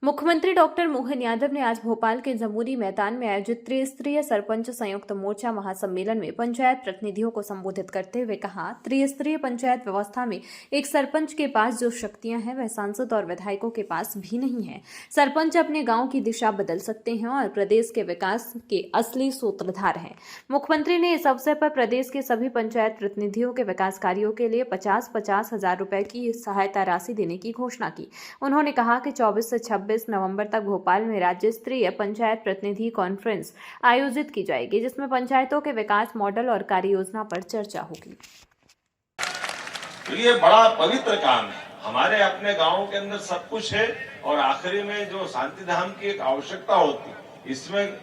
मुख्यमंत्री डॉक्टर मोहन यादव ने आज भोपाल के जमूरी मैदान में आयोजित त्रिस्तरीय सरपंच संयुक्त मोर्चा महासम्मेलन में पंचायत प्रतिनिधियों को संबोधित करते हुए कहा, त्रिस्तरीय पंचायत व्यवस्था में एक सरपंच के पास जो शक्तियां हैं वह सांसद और विधायकों के पास भी नहीं है। सरपंच अपने गांव की दिशा बदल सकते हैं और प्रदेश के विकास के असली सूत्रधार हैं। मुख्यमंत्री ने इस अवसर पर प्रदेश के सभी पंचायत प्रतिनिधियों के विकास कार्यों के लिए 50-50 हजार रुपए की सहायता राशि देने की घोषणा की। उन्होंने कहा कि 24 से 26 नवंबर तक भोपाल में राज्य स्तरीय पंचायत प्रतिनिधि कॉन्फ्रेंस आयोजित की जाएगी, जिसमें पंचायतों के विकास मॉडल और कार्य योजना पर चर्चा होगी। तो ये बड़ा पवित्र काम है। हमारे अपने गांव के अंदर सब कुछ है और आखिरी में जो शांति धाम की एक आवश्यकता होती है, इसमें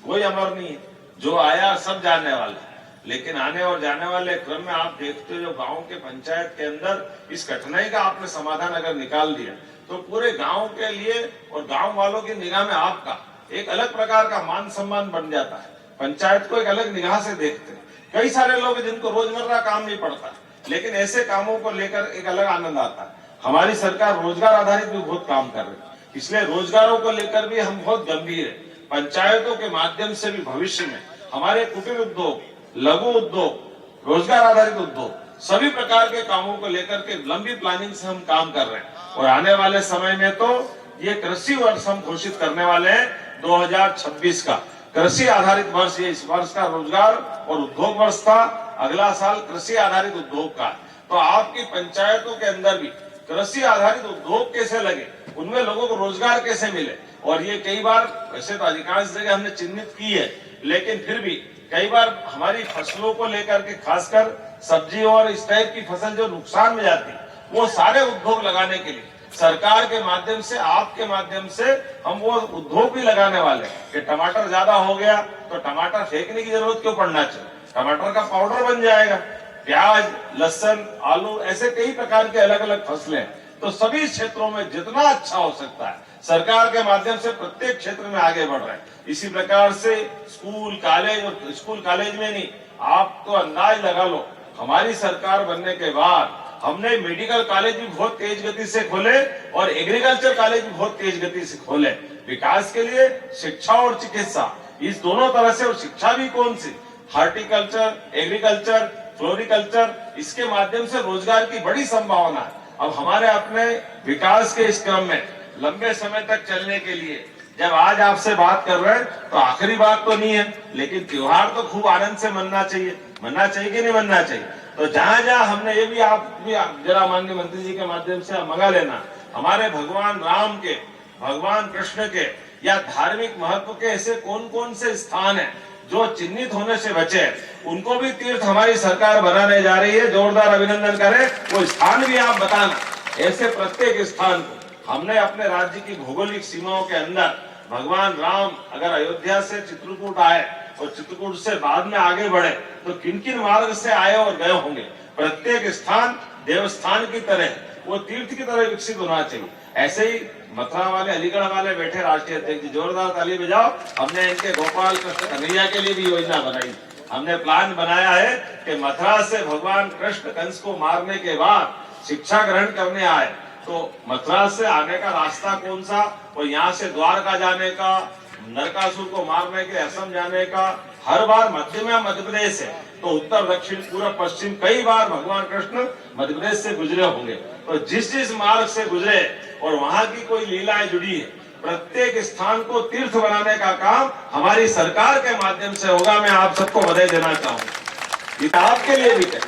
कोई अमर नहीं है। जो आया सब जाने वाला है, लेकिन आने और जाने वाले क्रम में आप देखते हो जो गांव के पंचायत के अंदर इस कठिनाई का आपने समाधान अगर निकाल दिया तो पूरे गांव के लिए और गांव वालों की निगाह में आपका एक अलग प्रकार का मान सम्मान बन जाता है। पंचायत को एक अलग निगाह से देखते हैं। कई सारे लोग जिनको रोजमर्रा काम नहीं पड़ता, लेकिन ऐसे कामों को लेकर एक अलग आनंद आता है। हमारी सरकार रोजगार आधारित भी बहुत काम कर रही है, इसलिए रोजगारों को लेकर भी हम बहुत गंभीर है। पंचायतों के माध्यम से भी भविष्य में हमारे कुटीर उद्योग, लघु उद्योग, रोजगार आधारित उद्योग, सभी प्रकार के कामों को लेकर के लंबी प्लानिंग से हम काम कर रहे हैं। और आने वाले समय में तो ये कृषि वर्ष हम घोषित करने वाले हैं 2026 का कृषि आधारित वर्ष। ये इस वर्ष का रोजगार और उद्योग वर्ष था, अगला साल कृषि आधारित उद्योग का। तो आपकी पंचायतों के अंदर भी कृषि आधारित उद्योग कैसे लगे, उनमें लोगों को रोजगार कैसे मिले। और ये कई बार वैसे तो अधिकांश जगह हमने चिन्हित की है, लेकिन फिर भी कई बार हमारी फसलों को लेकर के, खासकर सब्जी और इस टाइप की फसल जो नुकसान में जाती है, वो सारे उद्योग लगाने के लिए सरकार के माध्यम से, आपके माध्यम से हम वो उद्योग भी लगाने वाले हैं कि टमाटर ज्यादा हो गया तो टमाटर फेंकने की जरूरत क्यों पड़ना चाहिए, टमाटर का पाउडर बन जाएगा। प्याज, लहसुन, आलू, ऐसे कई प्रकार के अलग अलग फसलें। तो सभी क्षेत्रों में जितना अच्छा हो सकता है सरकार के माध्यम से प्रत्येक क्षेत्र में आगे बढ़ रहे हैं। इसी प्रकार से स्कूल कॉलेज, और स्कूल कॉलेज में नहीं, आप तो अंदाज लगा लो, हमारी सरकार बनने के बाद हमने मेडिकल कॉलेज भी बहुत तेज गति से खोले और एग्रीकल्चर कॉलेज भी बहुत तेज गति से खोले। विकास के लिए शिक्षा और चिकित्सा, इस दोनों तरह से। और शिक्षा भी कौन सी, हार्टिकल्चर, एग्रीकल्चर, फ्लोरिकल्चर, इसके माध्यम से रोजगार की बड़ी संभावना है। अब हमारे अपने विकास के इस क्रम में लंबे समय तक चलने के लिए जब आज आपसे बात कर रहे हैं तो आखिरी बात तो नहीं है, लेकिन त्योहार तो खूब आनंद से मनना चाहिए। मनना चाहिए कि नहीं मनना चाहिए? तो जहां जहां हमने ये भी आप भी जरा माननीय मंत्री जी के माध्यम से मंगा लेना, हमारे भगवान राम के, भगवान कृष्ण के या धार्मिक महत्व के ऐसे कौन कौन से स्थान हैं जो चिन्हित होने से बचे, उनको भी तीर्थ हमारी सरकार बनाने जा रही है। जोरदार अभिनंदन करें। वो स्थान भी आप बताना। ऐसे प्रत्येक स्थान को हमने अपने राज्य की भौगोलिक सीमाओं के अंदर, भगवान राम अगर अयोध्या से चित्रकूट आए और चित्रकूट से बाद में आगे बढ़े तो किन किन मार्ग से आए और गए होंगे, प्रत्येक स्थान देवस्थान की तरह, वो तीर्थ की तरह विकसित होना चाहिए। ऐसे ही मथुरा वाले, अलीगढ़ वाले बैठे राष्ट्रीय अध्यक्ष जी, जोरदार ताली बजाओ। हमने इनके गोपाल कृष्ण कन्हैया के लिए भी योजना बनाई। हमने प्लान बनाया है कि मथुरा से भगवान कृष्ण कंस को मारने के बाद शिक्षा ग्रहण करने आए, तो मथुरा से आने का रास्ता कौन सा, और यहाँ से द्वारका जाने का, नरकासुर को मारने के असम जाने का। हर बार मध्य में मध्य प्रदेश है, तो उत्तर, दक्षिण, पूर्व, पश्चिम, कई बार भगवान कृष्ण मध्य प्रदेश से गुजरे होंगे। तो जिस जिस मार्ग से गुजरे और वहां की कोई लीलाएं जुड़ी है, प्रत्येक स्थान को तीर्थ बनाने का काम हमारी सरकार के माध्यम से होगा। मैं आप सबको बधाई देना चाहूंगा। ये आपके लिए भी है,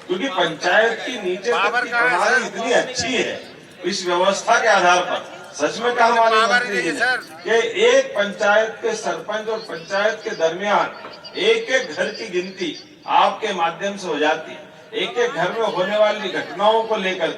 क्योंकि पंचायत की नीचे तक की प्रणाली इतनी अच्छी है, इस व्यवस्था के आधार पर सच में कहा हमारे मंत्री जी ने कि एक पंचायत के सरपंच और पंचायत के दरमियान एक एक घर की गिनती आपके माध्यम से हो जाती है। एक एक घर में होने वाली घटनाओं को लेकर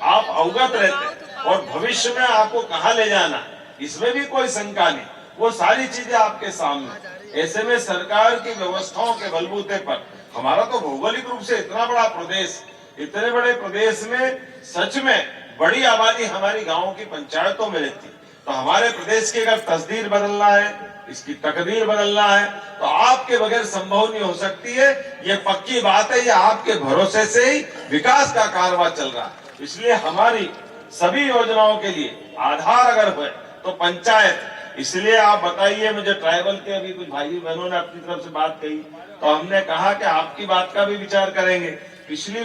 आप अवगत रहते हैं और भविष्य में आपको कहाँ ले जाना, इसमें भी कोई शंका नहीं। वो सारी चीजें आपके सामने। ऐसे में सरकार की व्यवस्थाओं के बलबूते पर हमारा तो भौगोलिक रूप से इतना बड़ा प्रदेश, इतने बड़े प्रदेश में सच में बड़ी आबादी हमारी गांवों की पंचायतों में रहती है। तो हमारे प्रदेश की अगर तस्दीर बदलना है, इसकी तकदीर बदलना है, तो आपके बगैर संभव नहीं हो सकती है। ये पक्की बात है। ये आपके भरोसे से ही विकास का कारवां चल रहा है। इसलिए हमारी सभी योजनाओं के लिए आधार अगर है तो पंचायत, इसलिए आप बताइए मुझे, ट्राइबल के अभी कुछ भाई बहनों ने अपनी तरफ से बात कही, तो हमने कहा कि आपकी बात का भी विचार करेंगे। पिछली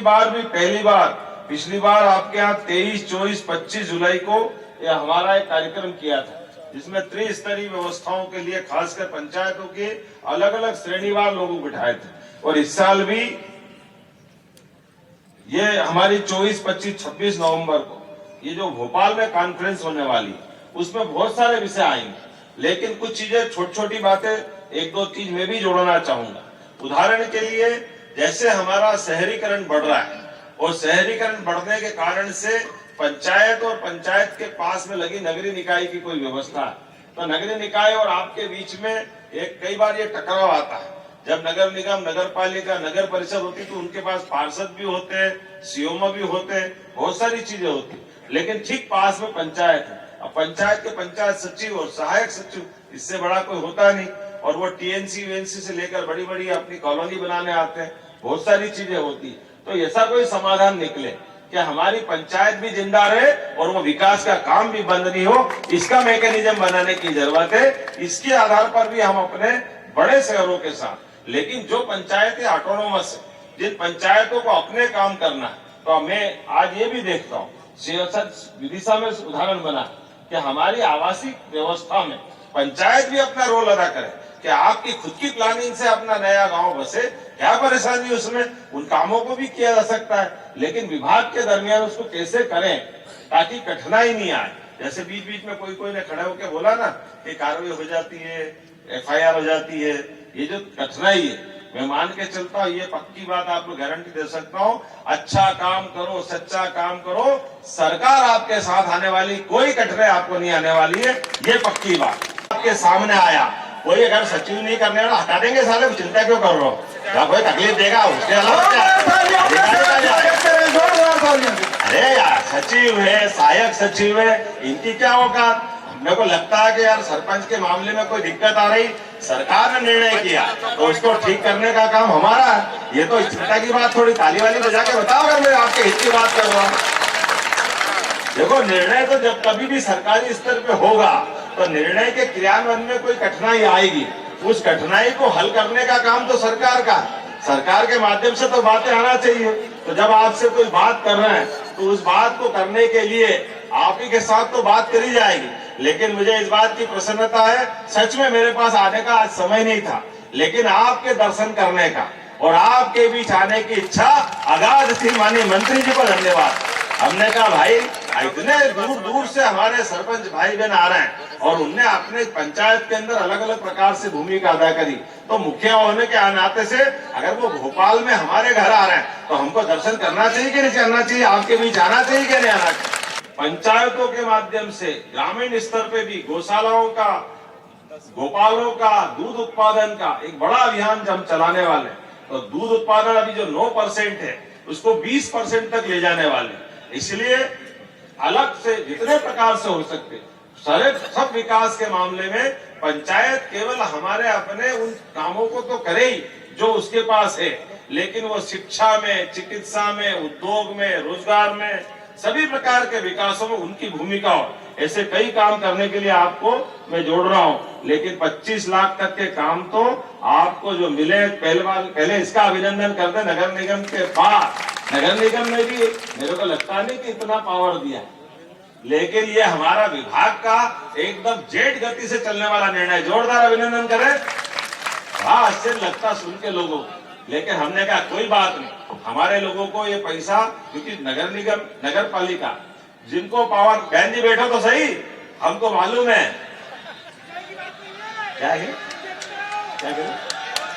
बार आपके यहाँ 23, 24, 25 जुलाई को यह हमारा एक कार्यक्रम किया था, जिसमें त्रिस्तरीय व्यवस्थाओं के लिए खासकर पंचायतों के अलग अलग श्रेणीवार लोगों बिठाए थे। और इस साल भी ये हमारी 24, 25, 26 नवंबर को ये जो भोपाल में कॉन्फ्रेंस होने वाली है, उसमें बहुत सारे विषय आएंगे, लेकिन कुछ चीजें, छोटी छोटी बातें, एक दो चीज मैं भी जोड़ना चाहूंगा। उदाहरण के लिए, जैसे हमारा शहरीकरण बढ़ रहा है और शहरीकरण बढ़ने के कारण से पंचायत और पंचायत के पास में लगी नगरीय निकाय की कोई व्यवस्था है, तो नगरीय निकाय और आपके बीच में एक कई बार ये टकराव आता है। जब नगर निगम, नगर पालिका, नगर परिषद होती तो उनके पास पार्षद भी होते हैं, सीओम भी होते हैं, बहुत सारी चीजें होती, लेकिन ठीक पास में पंचायत है। अब पंचायत के पंचायत सचिव और सहायक सचिव, इससे बड़ा कोई होता नहीं, और वो टीएनसी वीएनसी से लेकर बड़ी बड़ी अपनी कॉलोनी बनाने आते हैं, बहुत सारी चीजें होती। तो ऐसा कोई समाधान निकले कि हमारी पंचायत भी जिंदा रहे और वो विकास का काम भी बंद नहीं हो, इसका मैकेनिज्म बनाने की जरूरत है। इसके आधार पर भी हम अपने बड़े शहरों के साथ, लेकिन जो पंचायतें ऑटोनोमस है, जिन पंचायतों को अपने काम करना है, तो मैं आज ये भी देखता हूँ, विदिशा में उदाहरण बना कि हमारी आवासीय व्यवस्था में पंचायत भी अपना रोल अदा करे कि आपकी खुद की प्लानिंग से अपना नया गांव बसे, क्या परेशानी उसमें, उन कामों को भी किया जा सकता है, लेकिन विभाग के दरमियान उसको कैसे करें ताकि कठिनाई नहीं आए। जैसे बीच बीच में कोई ने खड़े होकर बोला ना कि कार्रवाई हो जाती है, एफआईआर हो जाती है, ये जो कठिनाई है, मैं मान के चलता हूँ, ये पक्की बात आपको गारंटी दे सकता हूँ, अच्छा काम करो, सच्चा काम करो, सरकार आपके साथ आने वाली, कोई कठिनाई आपको नहीं आने वाली है, ये पक्की बात। आपके सामने आया कोई, अगर सचिव नहीं करने वाला हटा देंगे साले, चिंता क्यों कर रहे हो, या कोई तकलीफ देगा उसके अलावा अरे यार, सचिव है, सहायक सचिव है, इनकी क्या औकात। मेरे को लगता है कि यार सरपंच के मामले में कोई दिक्कत आ रही, सरकार ने निर्णय किया तो उसको ठीक करने का काम हमारा है। ये तो चिंता की बात, थोड़ी ताली वाली बजा के बताओ अगर मैं आपके हित की बात कर रहा हूँ। देखो, निर्णय तो जब कभी भी सरकारी स्तर पे होगा तो निर्णय के क्रियान्वयन में कोई कठिनाई आएगी, उस कठिनाई को हल करने का काम तो सरकार का, सरकार के माध्यम से तो बातें आना चाहिए। तो जब आपसे कोई बात कर रहे हैं तो उस बात को करने के लिए आप ही के साथ तो बात करी जाएगी, लेकिन मुझे इस बात की प्रसन्नता है, सच में मेरे पास आने का आज समय नहीं था, लेकिन आपके दर्शन करने का और आपके बीच आने की इच्छा अगाध थी। माननीय मंत्री जी को धन्यवाद। हमने कहा भाई, इतने दूर दूर से हमारे सरपंच भाई बहन आ रहे हैं और उनने अपने पंचायत के अंदर अलग अलग प्रकार से भूमिका अदा करी, तो मुखिया होने के नाते से अगर वो भोपाल में हमारे घर आ रहे हैं तो हमको दर्शन करना चाहिए कि नहीं करना चाहिए, आपके बीच आना चाहिए कि नहीं आना चाहिए। पंचायतों के माध्यम से ग्रामीण स्तर पे भी गौशालाओं का, गोपालों का दूध उत्पादन का एक बड़ा अभियान हम चलाने वाले, तो दूध उत्पादन अभी जो 9% है उसको 20% तक ले जाने वाले। इसलिए अलग से जितने प्रकार से हो सकते सब विकास के मामले में पंचायत केवल हमारे अपने उन कामों को तो करे ही जो उसके पास है, लेकिन वो शिक्षा में, चिकित्सा में, उद्योग में, रोजगार में, सभी प्रकार के विकासों में उनकी भूमिका हो। ऐसे कई काम करने के लिए आपको मैं जोड़ रहा हूँ, लेकिन 25 लाख तक के काम तो आपको जो मिले, पहले इसका अभिनंदन करते नगर निगम के बाद। नगर निगम ने भी मेरे को लगता नहीं कि इतना पावर दिया, लेकिन ये हमारा विभाग का एकदम जेट गति से चलने वाला निर्णय, जोरदार अभिनंदन करें। हाँ, आश्चर्य लगता सुन के लोगों को, लेकिन हमने कहा कोई बात नहीं, हमारे लोगों को ये पैसा, क्योंकि नगर निगम, नगर पालिका जिनको पावर, बहन जी बैठो तो सही, हमको मालूम है क्या है, क्या करें।